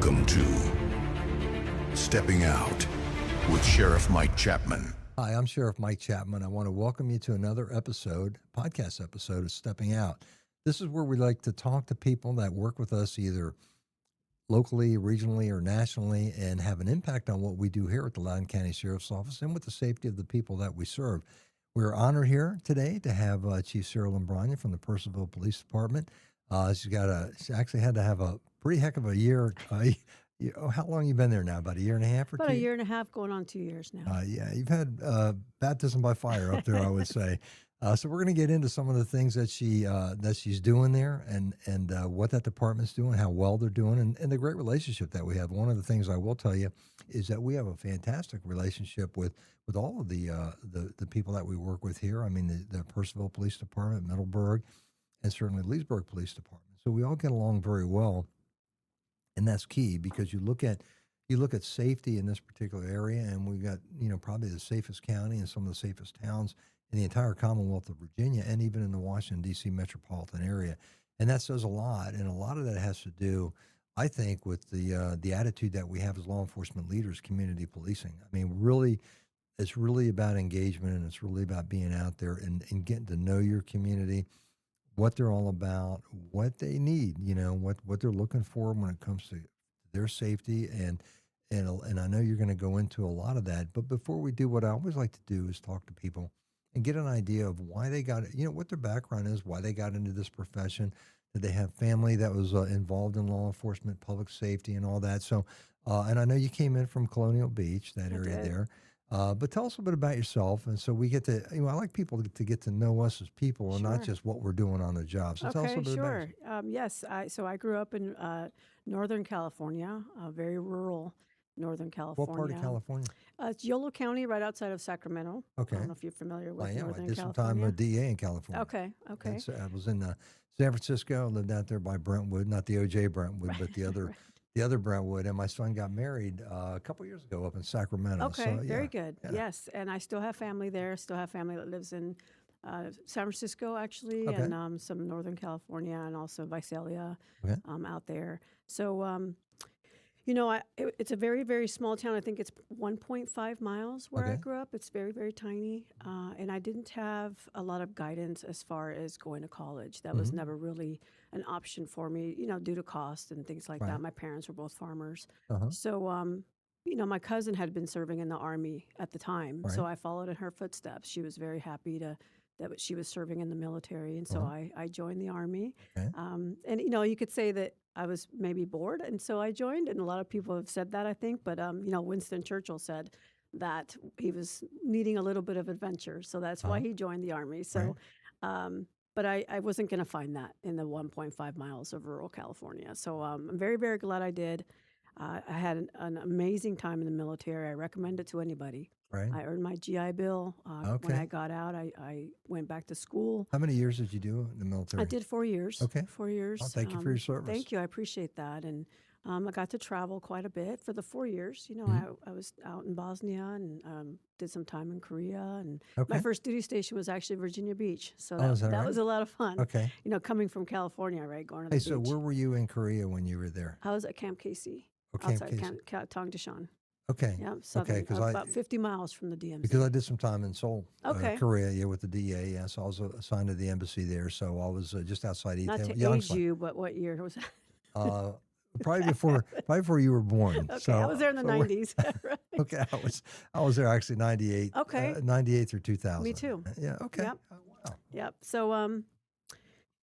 Welcome to Stepping Out with Sheriff Mike Chapman. Hi, I'm Sheriff Mike Chapman. I want to welcome you to another podcast episode of Stepping Out. This is where we like to talk to people that work with us either locally, regionally, or nationally and have an impact on what we do here at the Loudoun County Sheriff's Office and with the safety of the people that we serve. We're honored here today to have Chief Sara Lombraña from the Purcellville Police Department. She actually had to have a pretty heck of a year. How long you been there now? About a year and a half or About two? a year and a half, going on 2 years now. Yeah, you've had baptism by fire up there, I would say. So we're going to get into some of the things that she's doing there and what that department's doing, how well they're doing, and the great relationship that we have. One of the things I will tell you is that we have a fantastic relationship with all of the people that we work with here. I mean, the Purcellville Police Department, Middleburg, and certainly Leesburg Police Department. So we all get along very well. And that's key because you look at safety in this particular area, and we've got probably the safest county and some of the safest towns in the entire Commonwealth of Virginia, and even in the Washington D.C. metropolitan area, and that says a lot. And a lot of that has to do, I think, with the attitude that we have as law enforcement leaders, community policing. I mean, really, it's really about engagement, and it's really about being out there and getting to know your community, what they're all about, what they need, what they're looking for when it comes to their safety. And I know you're going to go into a lot of that. But before we do, what I always like to do is talk to people and get an idea of why they got it, what their background is, why they got into this profession. Did they have family that was involved in law enforcement, public safety, and all that? So, and I know you came in from Colonial Beach, that area there. But tell us a bit about yourself, and so we get to, I like people to get to know us as people and not just what we're doing on the job. So tell us a bit about yourself. Yes, I grew up in Northern California, very rural Northern California. What part of California? It's Yolo County, right outside of Sacramento. Okay. I don't know if you're familiar with I am. Northern I did some California. time DA in California. Okay. I was in San Francisco, lived out there by Brentwood, not the O.J. Brentwood, but the other the other Brentwood, and my son got married a couple years ago up in Sacramento. Okay, so, very good. Yeah. Yes, and I still have family there. Still have family that lives in San Francisco, actually, Okay. and some Northern California, and also Visalia Okay. out there. So, it's a very, very small town. I think it's 1.5 miles where I Okay. grew up. It's very, very tiny, and I didn't have a lot of guidance as far as going to college. That was Mhm. never really an option for me, due to cost and things like Right. that. My parents were both farmers. Uh-huh. So, my cousin had been serving in the Army at the time, so Right. I followed in her footsteps. She was very happy that she was serving in the military, and so Uh-huh. I joined the Army. Okay. And you could say that I was maybe bored, and so I joined. And a lot of people have said that, I think. But Winston Churchill said that he was needing a little bit of adventure, so that's why Uh-huh. he joined the Army. So. But I wasn't going to find that in the 1.5 miles of rural California. So I'm very, very glad I did. I had an amazing time in the military. I recommend it to anybody. Right. I earned my GI Bill. When Okay. I got out, I went back to school. How many years did you do in the military? I did 4 years. Okay. 4 years. Well, thank you for your service. Thank you. I appreciate that. And I got to travel quite a bit for the 4 years. Mhm. I was out in Bosnia and did some time in Korea. And Okay. my first duty station was actually Virginia Beach. So Oh, is that that right? was a lot of fun. Okay. Coming from California, right, going to Hey, the so beach. where were you in Korea when you were there? I was at Camp Casey, Okay, outside Tongdashan. Okay. Yeah, southern, 'cause about 50 miles from the DMZ. Because I did some time in Seoul, Okay. Korea, with the DA. Yeah, so I was assigned to the embassy there. So I was just outside Not Itaewon. to Yeah, I'm age sorry. you, but what year was that? Probably before you were born. Okay, So, I was there in the so we're- 90s. Right. Okay, I was there actually 98. Okay. 98 through 2000. Me too. Yeah. Okay. Yep. Oh, wow. Yep.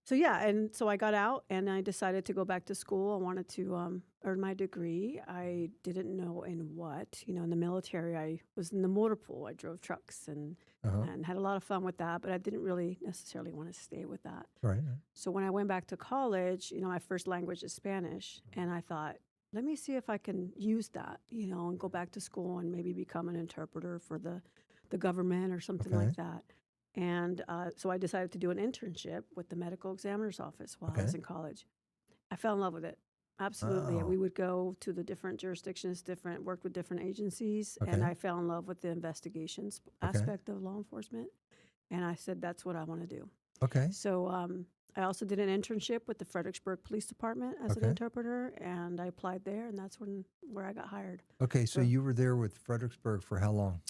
So yeah, and so I got out and I decided to go back to school. I wanted to earn my degree. I didn't know in what. In the military, I was in the motor pool. I drove trucks and Uh-huh. had a lot of fun with that, but I didn't really necessarily want to stay with that. Right. So when I went back to college, my first language is Spanish, and I thought, let me see if I can use that, and go back to school and maybe become an interpreter for the government or something Okay. like that. And so I decided to do an internship with the medical examiner's office while I was Okay. in college. I fell in love with it. Absolutely. And Oh. we would go to the different jurisdictions, work with different agencies, and Okay. I fell in love with the investigations Okay. aspect of law enforcement. And I said, that's what I want to do. Okay. So I also did an internship with the Fredericksburg Police Department as an Okay. interpreter, and I applied there, and that's where I got hired. Okay. So So you were there with Fredericksburg for how long?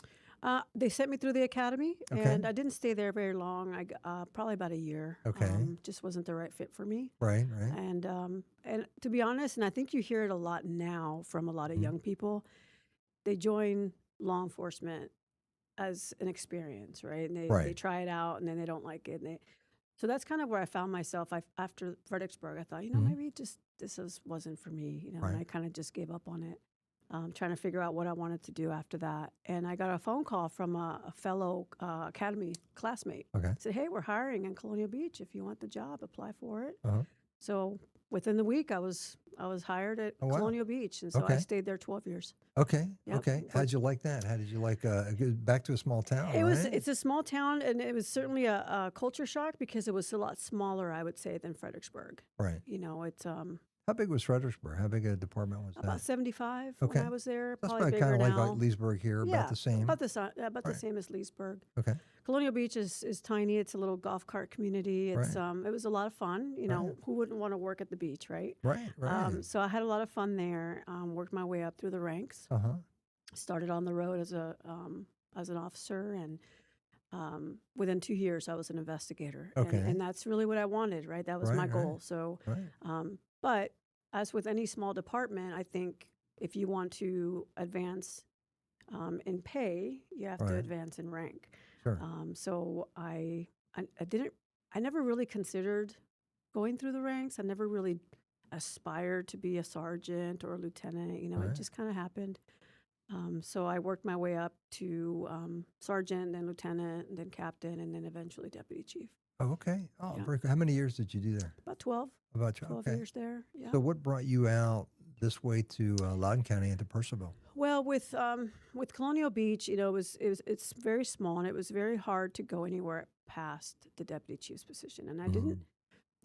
they sent me through the academy, Okay. and I didn't stay there very long. Probably about a year. Okay. Just wasn't the right fit for me. Right. Right. And to be honest, and I think you hear it a lot now from a lot of Mhm. young people, they join law enforcement as an experience, right? And they Right. try it out, and then they don't like it. So that's kind of where I found myself. After Fredericksburg, I thought, Mhm. maybe just wasn't for me, and Right. I kind of just gave up on it, trying to figure out what I wanted to do after that. And I got a phone call from a fellow academy classmate. Okay. Said, "Hey, we're hiring in Colonial Beach. If you want the job, apply for it." Uh-huh. So within the week, I was hired at Oh, wow. Colonial Beach, and so I Okay. stayed there 12 years. Okay. Yep. Okay. How'd you like that? How did you like back to a small town, right? It's a small town, and it was certainly a culture shock because it was a lot smaller, I would say, than Fredericksburg. Right. It's How big was Fredericksburg? How big a department was about that? 75 Okay. when I was there. That's Probably probably kind bigger of like now. Leesburg here, about Yeah, the same. about the Right. same as Leesburg. Okay. Colonial Beach is tiny. It's a little golf cart community. It's Right. it was a lot of fun. Right. Who wouldn't want to work at the beach, right? Right. Right. So I had a lot of fun there. Worked my way up through the ranks. Uh-huh. Started on the road as an officer, and within 2 years I was an investigator. Okay. And that's really what I wanted, right? That was Right, my right. goal. So, Right. but as with any small department, I think if you want to advance in pay, you have to Right. advance in rank. Sure. So I never really considered going through the ranks. I never really aspired to be a sergeant or a lieutenant. Right. It just kind of happened. So I worked my way up to sergeant, then lieutenant, and then captain, and then eventually deputy chief. Oh, okay. Oh, Yeah. very good. How many years did you do there? About 12 Okay. years there. Yeah. So what brought you out this way to Loudoun County and to Purcellville? Well, with Colonial Beach, it's very small, and it was very hard to go anywhere past the deputy chief's position. And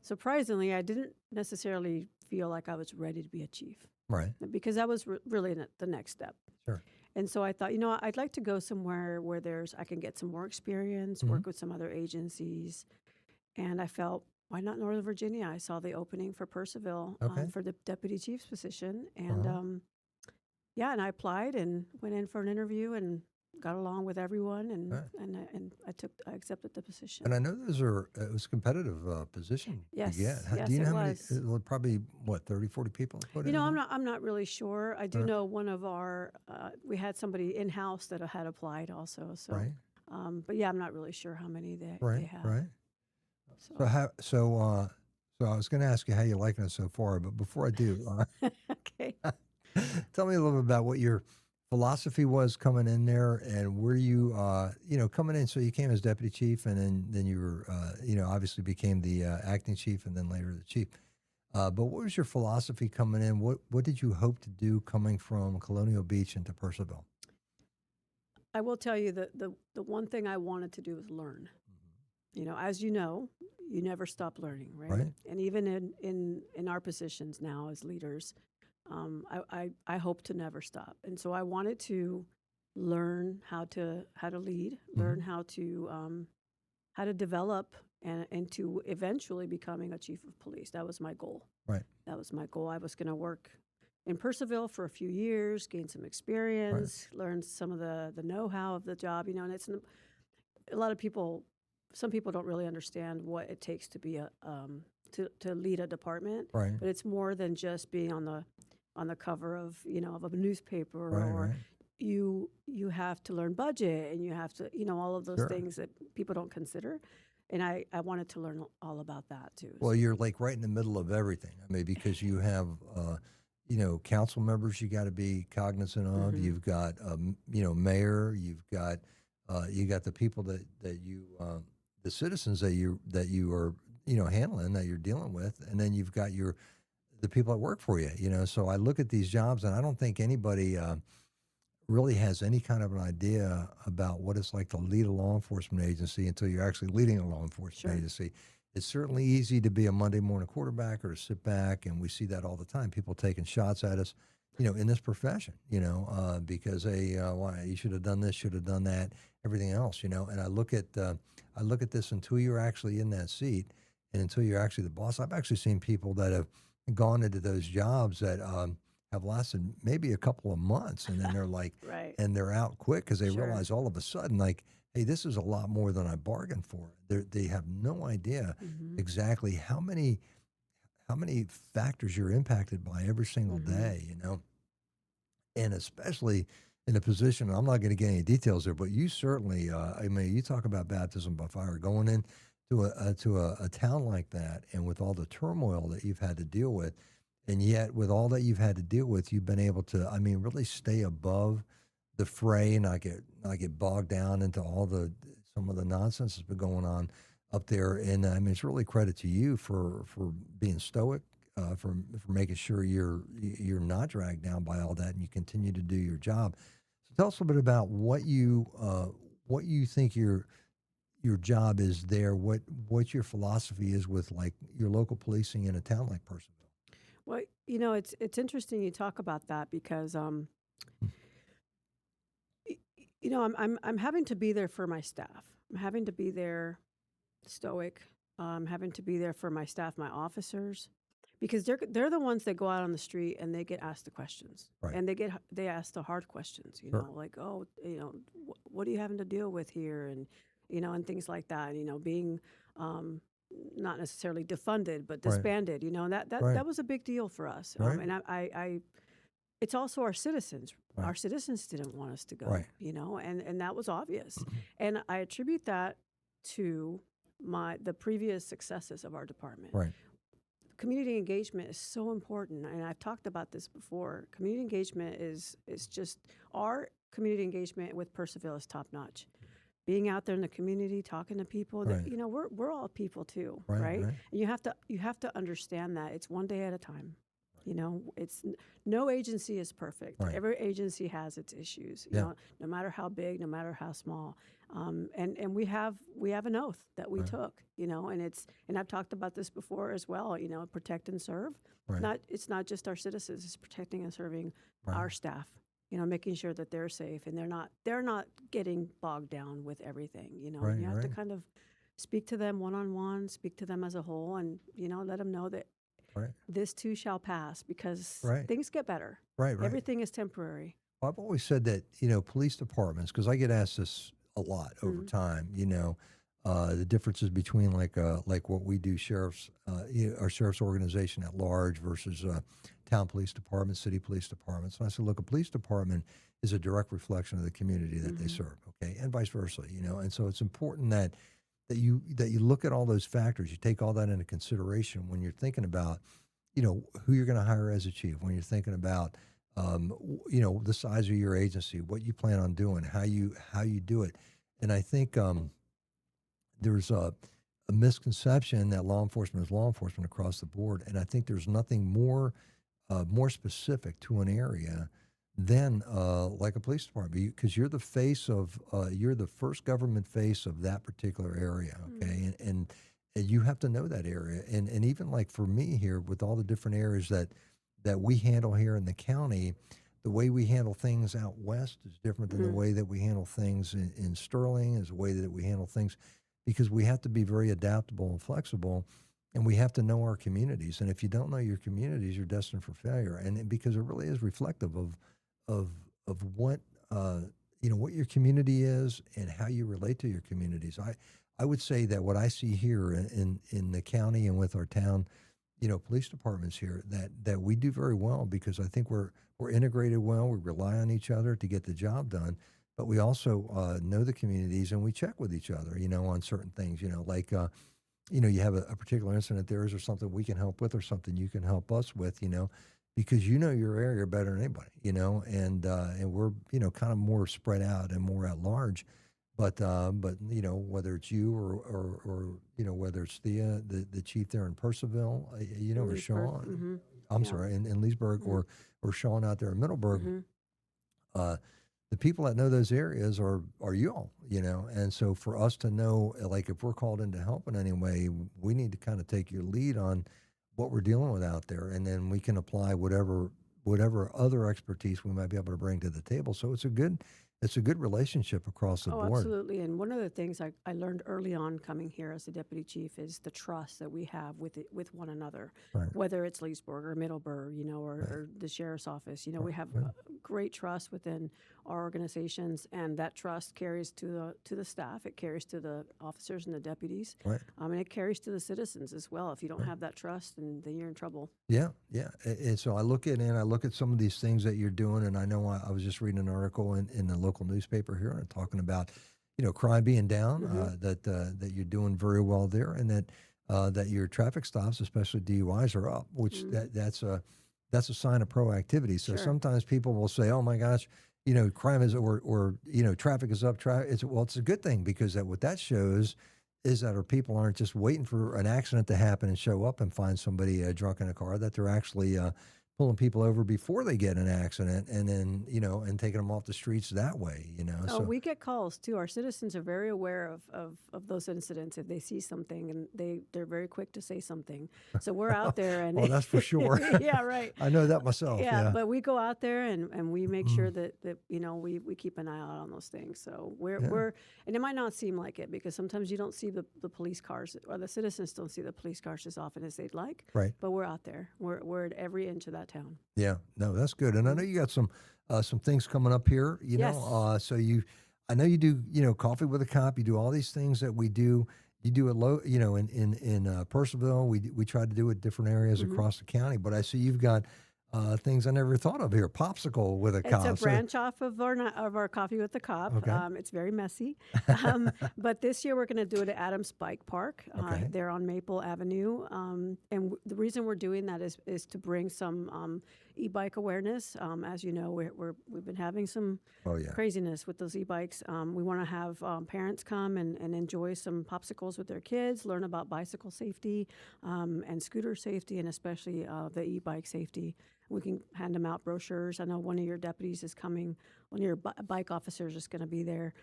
surprisingly, I didn't necessarily feel like I was ready to be a chief, Right. because that was really the next step. Sure. And so I thought, I'd like to go somewhere where I can get some more experience, Mhm. work with some other agencies. And I felt, why not Northern Virginia? I saw the opening for Purcellville Okay. for the deputy chief's position. And Uh-huh. and I applied and went in for an interview and got along with everyone. And Right. and I accepted the position. And I know it was a competitive position Yes, to get. yes, Do you know it how many? was. Probably, what, 30, 40 people put in? I'm not really sure. I do Right. know one of our we had somebody in house that had applied also. So, Right. but yeah, I'm not really sure how many they Right. have. Right. So, So I was going to ask you how you're liking it so far, but before I do, okay. tell me a little bit about what your philosophy was coming in there and where you, coming in. So you came as deputy chief, and then you were, obviously became the acting chief, and then later the chief. But what was your philosophy coming in? What did you hope to do coming from Colonial Beach into Purcellville? I will tell you that the one thing I wanted to do was learn. As you know, you never stop learning, right? Right. And even in our positions now as leaders, I hope to never stop. And so I wanted to learn how to lead, learn how to develop, and to eventually becoming a chief of police. That was my goal. Right. That was my goal. I was going to work in Purcellville for a few years, gain some experience, learn some of the know-how of the job. And it's a lot of people. Some people don't really understand what it takes to be to lead a department. Right. But it's more than just being on the cover of a newspaper, Right. or Right. you have to learn budget, and you have to all of those Sure. things that people don't consider. And I wanted to learn all about that too. Well, you're like right in the middle of everything. I mean, because you have, council members you got to be cognizant of. Mhm. You've got, mayor. You've got, the people that you, the citizens that you are, handling, that you're dealing with, and then you've got the people that work for you. So I look at these jobs, and I don't think anybody really has any kind of an idea about what it's like to lead a law enforcement agency until you're actually leading a law enforcement Sure. agency. It's certainly easy to be a Monday morning quarterback or to sit back, and we see that all the time. People taking shots at us. in this profession, because why you should have done this, should have done that, everything else, and I look at this until you're actually in that seat and until you're actually the boss. I've actually seen people that have gone into those jobs that have lasted maybe a couple of months, and then they're like, Right. and they're out quick because they Sure. realize all of a sudden, like, hey, this is a lot more than I bargained for. They have no idea Mm-hmm. exactly how many factors you're impacted by every single Mm-hmm. day, and especially in a position. I'm not going to get any details there, but you certainly, I mean, you talk about baptism by fire, going into a town like that, and with all the turmoil that you've had to deal with, and yet with all that you've had to deal with, you've been able to, I mean, really stay above the fray, and not get bogged down into some of the nonsense that's been going on up there. And I mean, it's really credit to you for being stoic, for making sure you're not dragged down by all that, and you continue to do your job. So tell us a little bit about what you think your job is there. What your philosophy is with like your local policing in a town like Purcellville. Well, it's interesting you talk about that because I'm having to be there for my staff. I'm having to be there stoic. I'm having to be there for my staff, my officers, because they're the ones that go out on the street and they get asked the questions, Right. and they ask the hard questions. Sure. Like, oh, what are you having to deal with here, and and things like that. Being not necessarily defunded but Right. disbanded. And that Right. was a big deal for us. Right. And I it's also our citizens. Right. Our citizens didn't want us to go, Right. and that was obvious. And I attribute that to the previous successes of our department. Right. Community engagement is so important, and I've talked about this before. Community engagement is just our community engagement with Purcellville is top notch. Being out there in the community, talking to people, Right. we're all people too, Right. right? Right. And you have to understand that it's one day at a time. It's no agency is perfect. Right. Every agency has its issues. Yeah. No matter how big, no matter how small. And we have an oath that we Right. took. And I've talked about this before as well. Protect and serve. Right. It's not just our citizens. It's protecting and serving Right. our staff. Making sure that they're safe and they're not getting bogged down with everything. Right, You have to right. kind of speak to them one-on-one, speak to them as a whole, and let them know that Right. this too shall pass, because Right. things get better. Right. Right. Everything is temporary. I've always said that, police departments, because I get asked this a lot over Mhm. time, the differences between like what we do, our sheriff's organization at large versus town police department, city police departments. And I said, look, a police department is a direct reflection of the community that they Mhm. serve, okay, and vice versa, and so it's important that you look at all those factors, you take all that into consideration when you're thinking about, who you're going to hire as a chief, when you're thinking about, the size of your agency, what you plan on doing, how you do it. And I think there's a misconception that law enforcement is law enforcement across the board, and I think there's nothing more specific to an area than like a police department, because you're the face of you're the first government face of that particular area, okay, and you have to know that area, and even like for me here with all the different areas that we handle here in the county. The way we handle things out west is different than the Mhm. way that we handle things in Sterling, is the way that we handle things, because we have to be very adaptable and flexible, and we have to know our communities. And if you don't know your communities, you're destined for failure. And because it really is reflective of what what your community is and how you relate to your communities. I would say that what I see here in the county and with our town, police departments here, that we do very well, because I think we're integrated well. We rely on each other to get the job done, but we also know the communities, and we check with each other, on certain things, like, you have a particular incident there, is there something we can help with or something you can help us with, because your area better than anybody, and we're, kind of more spread out and more at large. But whether it's you or whether it's the chief there in Purcellville, or Leesburg. Sean, Mhm. I'm Yeah. sorry, in Leesburg, Mhm. or Sean out there in Middleburg, Mhm. the people that know those areas are you all, and so for us to know, like, if we're called in to help in any way, we need to kind of take your lead on what we're dealing with out there, and then we can apply whatever whatever other expertise we might be able to bring to the table. So it's a good relationship across the Oh, board. absolutely. And one of the things I learned early on coming here as a deputy chief is the trust that we have with one another, Right. whether it's Leesburg or Middleburg, or the sheriff's office. We have great trust within our organizations, and that trust carries to the staff. It carries to the officers and the deputies, Right. and it carries to the citizens as well. If you don't have that trust, then you're in trouble. Yeah, yeah. And so I look at some of these things that you're doing, and I know I was just reading an article in the local newspaper here and talking about, crime being down, that you're doing very well there, and that your traffic stops, especially DUIs, are up, which that's a sign of proactivity. So Sure. sometimes people will say, "Oh my gosh, crime is or traffic is up." It's a good thing, because what that shows is that our people aren't just waiting for an accident to happen and show up and find somebody drunk in a car, that they're actually pulling people over before they get in an accident, and then, and taking them off the streets that way, Oh, So, we get calls too. Our citizens are very aware of those incidents. If they see something, and they're very quick to say something. So we're out there, and well, that's for sure. yeah, right. I know that myself. Yeah. But we go out there, and we make sure that we keep an eye out on those things. So we're and it might not seem like it, because sometimes you don't see the police cars, or the citizens don't see the police cars as often as they'd like. Right. But we're out there. We're at every inch of that town. Yeah. No, that's good. And I know you got some things coming up here, Yes. so I know you do, Coffee with a Cop. You do all these things that we do. You do it in Purcellville. We try to do it different areas across the county. But I see you've got things I never thought of here. Popsicle with a Cop. It's a branch off of our Coffee with the Cop. Okay. It's very messy. But this year we're going to do it at Adams Bike Park. Okay. They're on Maple Avenue. The reason we're doing that is to bring some e-bike awareness. As you know, we've been having some craziness with those e-bikes. We want to have parents come and enjoy some popsicles with their kids, learn about bicycle safety and scooter safety, and especially the e-bike safety. We can hand them out brochures. I know one of your deputies is coming. One of your bike officers is going to be there.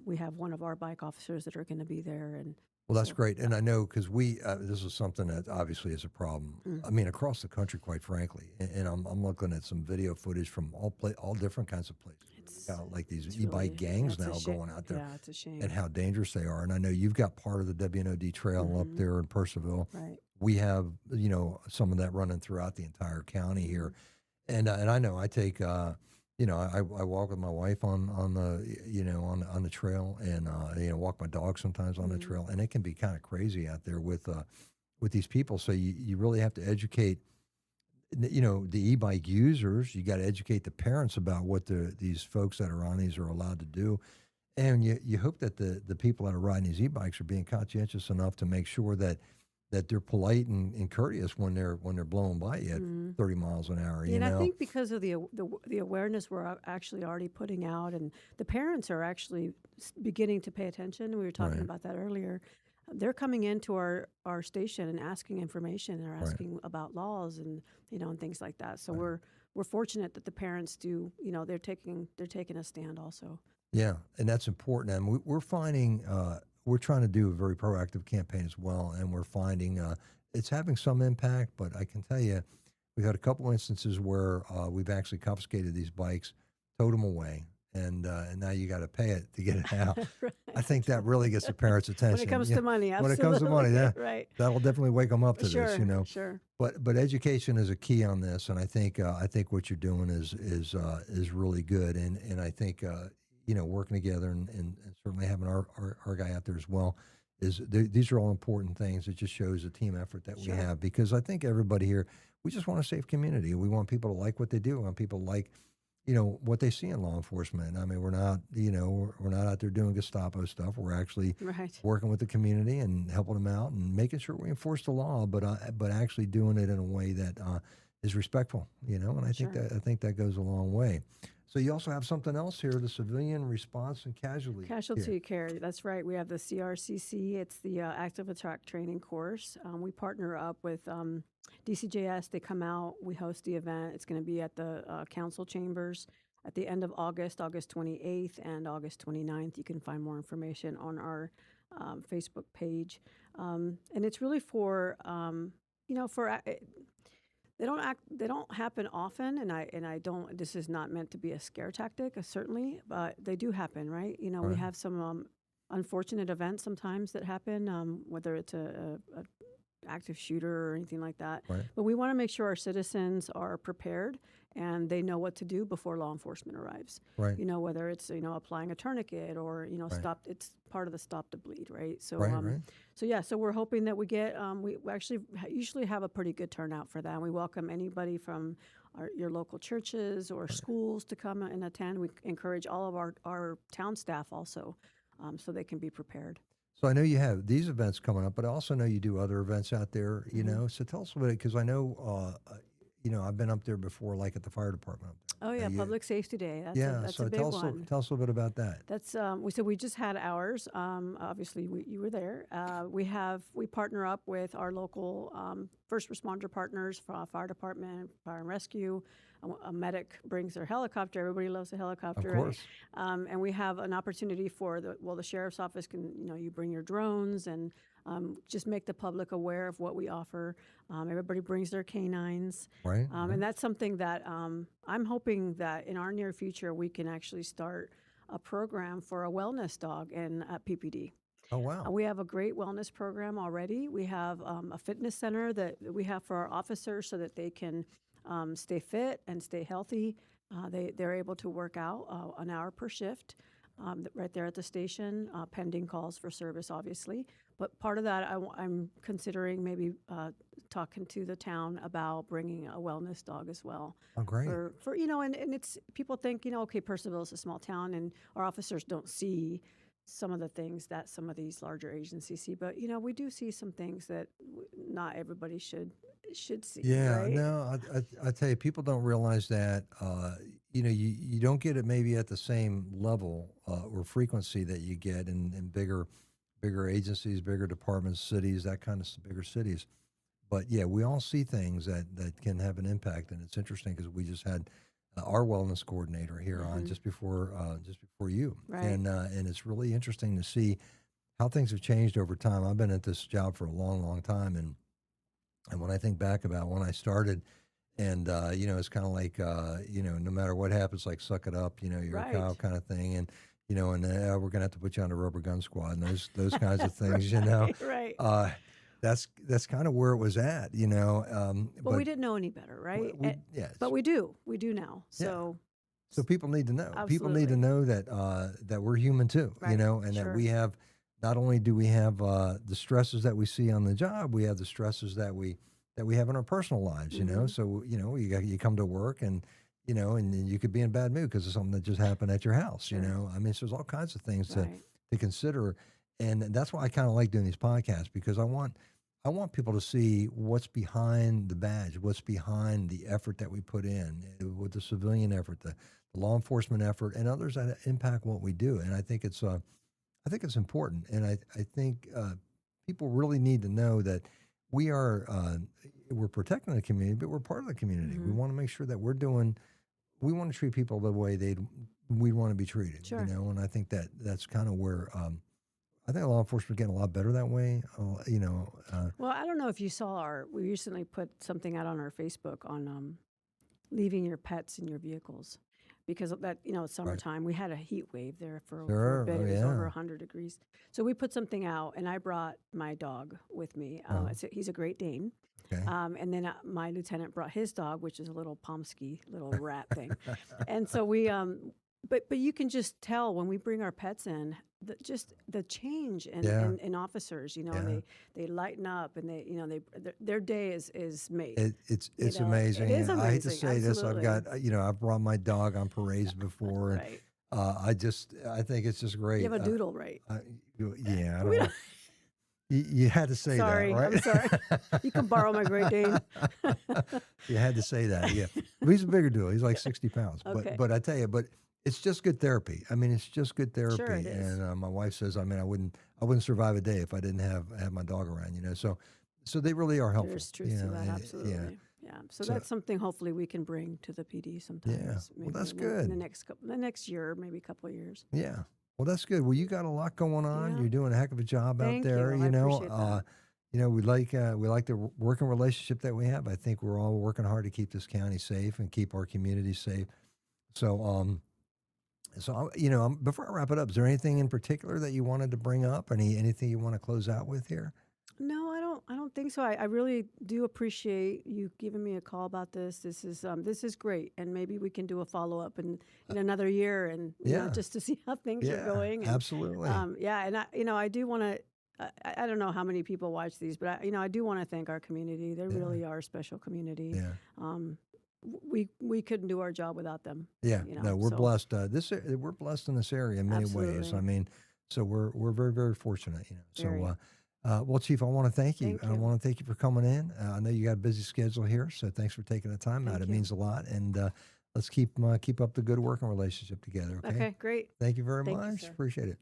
We have one of our bike officers that are going to be there. And well, that's great. And I know, because this is something that obviously is a problem. I mean, across the country, quite frankly. And I'm looking at some video footage from all different kinds of places. We've got like these e-bike gangs now going out there. Yeah, it's a shame. And how dangerous they are. And I know you've got part of the WNOD trail up there in Purcellville. Right. We have, some of that running throughout the entire county here. And I know I take, I walk with my wife on the trail, and, walk my dog sometimes on the trail. And it can be kind of crazy out there with these people. So you really have to educate, the e-bike users. You got to educate the parents about what these folks that are on these are allowed to do. And you hope that the people that are riding these e-bikes are being conscientious enough to make sure that they're polite and courteous when they're blowing by you at 30 miles an hour. And I think because of the awareness we're actually already putting out, and the parents are actually beginning to pay attention. We were talking about that earlier. They're coming into our station and asking information. They're asking about laws and and things like that. So we're fortunate that the parents do. They're taking a stand also. Yeah, and that's important. And we're finding. We're trying to do a very proactive campaign as well, and we're finding it's having some impact. But I can tell you, we've had a couple instances where we've actually confiscated these bikes, towed them away, and now you got to pay it to get it out. Right. I think that really gets the parents' attention. When it comes to money, absolutely. When it comes to money, right. That'll definitely wake them up to Sure, this. Sure. But education is a key on this, and I think what you're doing is really good, and I think. Working together and certainly having our guy out there as well these are all important things. It just shows the team effort that we have, because I think everybody here, we just want a safe community. We want people to like what they do. We want people to like, what they see in law enforcement. I mean, we're not, we're not out there doing Gestapo stuff. We're actually working with the community and helping them out and making sure we enforce the law, but actually doing it in a way that is respectful, and I think that goes a long way. So you also have something else here, the Civilian Response and Casualty Care. That's right. We have the CRCC. It's the Active Attack Training Course. We partner up with DCJS. They come out. We host the event. It's going to be at the council chambers at the end of August 28th and August 29th. You can find more information on our Facebook page. And it's really for, They don't happen often, and I don't. This is not meant to be a scare tactic, certainly, but they do happen, right? You know, we Right. have some unfortunate events sometimes that happen, whether it's a active shooter or anything like that. Right. But we want to make sure our citizens are prepared and they know what to do before law enforcement arrives. Right. You know, whether it's applying a tourniquet or Right. stop. It's part of the stop to bleed, right? So Right. so yeah, so we're hoping that we get we actually usually have a pretty good turnout for that. And we welcome anybody from your local churches or schools to come and attend. We encourage all of our town staff also, so they can be prepared. So I know you have these events coming up, but I also know you do other events out there, you Mhm. know. So tell us a bit, because I know, I've been up there before, like at the fire department up there. Oh yeah, You- Public Safety Day. yeah. That's So a big tell us, one. tell us a little bit about that. That's we just had ours. Obviously, you were there. We partner up with our local first responder partners, fire department, fire and rescue. A medic brings their helicopter. Everybody loves a Of helicopter, right? course. And we have an opportunity for the sheriff's office can you bring your drones and just make the public aware of what we offer. Everybody brings their canines. Right. And that's something that I'm hoping that in our near future we can actually start a program for a wellness dog at PPD. Oh, wow. We have a great wellness program already. We have a fitness center that we have for our officers so that they can stay fit and stay healthy. They're able to work out an hour per shift right there at the station, pending calls for service, obviously. But part of that, I'm considering maybe talking to the town about bringing a wellness dog as well. Oh, great. For and it's people think okay, Purcellville is a small town and our officers don't see some of the things that some of these larger agencies see, but we do see some things that not everybody should see. Yeah, right? no, I tell you, people don't realize that, you don't get it maybe at the same level or frequency that you get in bigger agencies, bigger departments, cities, that kind of bigger cities. But yeah, we all see things that can have an impact, and it's interesting because we just had our wellness coordinator here on just before you, Right. and it's really interesting to see how things have changed over time. I've been at this job for a long, long time, and when I think back about when I started, and it's kind of like no matter what happens, like suck it up, you're a cow Right. kind of thing, and we're gonna have to put you on the rubber gun squad and those kinds of things, you know. Right. That's kind of where it was at, But we didn't know any better, right? yes. But we do now. Yeah. So So people need to know. People need to Absolutely. know that we're human too, Right, and that sure. we have not only do we have the stresses that we see on the job, we have the stresses that we have in our personal lives, Mhm. So you come to work and and you could be in a bad mood because of something that just happened at your house, Sure. I mean, so there's all kinds of things Right. to consider, and that's why I kind of like doing these podcasts, because I want people to see what's behind the badge, what's behind the effort that we put in with the civilian effort, the law enforcement effort, and others that impact what we do. And I think it's important, and I think people really need to know that we're protecting the community, but we're part of the community. We Mhm. want to make sure that we want to treat people the way we want to be treated. Sure. And I think that's kind of where I think law enforcement getting a lot better that way. Well, I don't know if you saw we recently put something out on our Facebook on leaving your pets in your vehicles. Because of that, it's summertime. We had a heat wave there for a Sure. bit. Oh, It was over yeah. 100 degrees. So we put something out, and I brought my dog with me. He's a Great Dane. Okay. And then my lieutenant brought his dog, which is a little Pomsky, little rat thing. And so we, but you can just tell when we bring our pets in, just the change Yeah. in officers. And Yeah. they lighten up, and their day is made. It's know, amazing. it is And I hate to amazing, say this. absolutely. I've got I've brought my dog on parades before, and Right. I think it's just great. You have a doodle, right? Yeah, I We don't know. don't- You had to say Sorry, that, right? I'm sorry. You can borrow my Great Dane. You had to say that, yeah. But he's a bigger dude. He's like 60 pounds. Okay. But I tell you, it's just good therapy. I mean, it's just good therapy. Sure it is. And my wife says, I mean, I wouldn't survive a day if I didn't have my dog around. So they really are helpful. There's truth to that, and absolutely. Yeah. Yeah. So So- that's something hopefully we can bring to the PD sometimes. Well, maybe that's in good. the next year, maybe a couple of years. Yeah. Well, that's good. Well, you got a lot going on. Yeah. You're doing a heck of a job Thank out there. you. I appreciate that. we like the working relationship that we have. I think we're all working hard to keep this county safe and keep our community safe. So, before I wrap it up, is there anything in particular that you wanted to bring up? Anything you want to close out with here? No, I don't think so. I really do appreciate you giving me a call about this. This is great, and maybe we can do a follow up in another year, and Yeah. just to see how things are going. And, Absolutely. yeah, and I do want to. I don't know how many people watch these, but I do want to thank our community. They really are a special community. Yeah. We couldn't do our job without them. Yeah. No, we're so- blessed. We're blessed in this area in many ways. Absolutely. I mean, so we're very, very fortunate. Very. So, well, Chief, I want to thank you. Thank I you. want to thank you for coming in. I know you got a busy schedule here, so thanks for taking the time out. Thank It you. means a lot, and let's keep up the good working relationship together. Okay. Okay, great. Thank you very Thank you, much. sir. Appreciate it.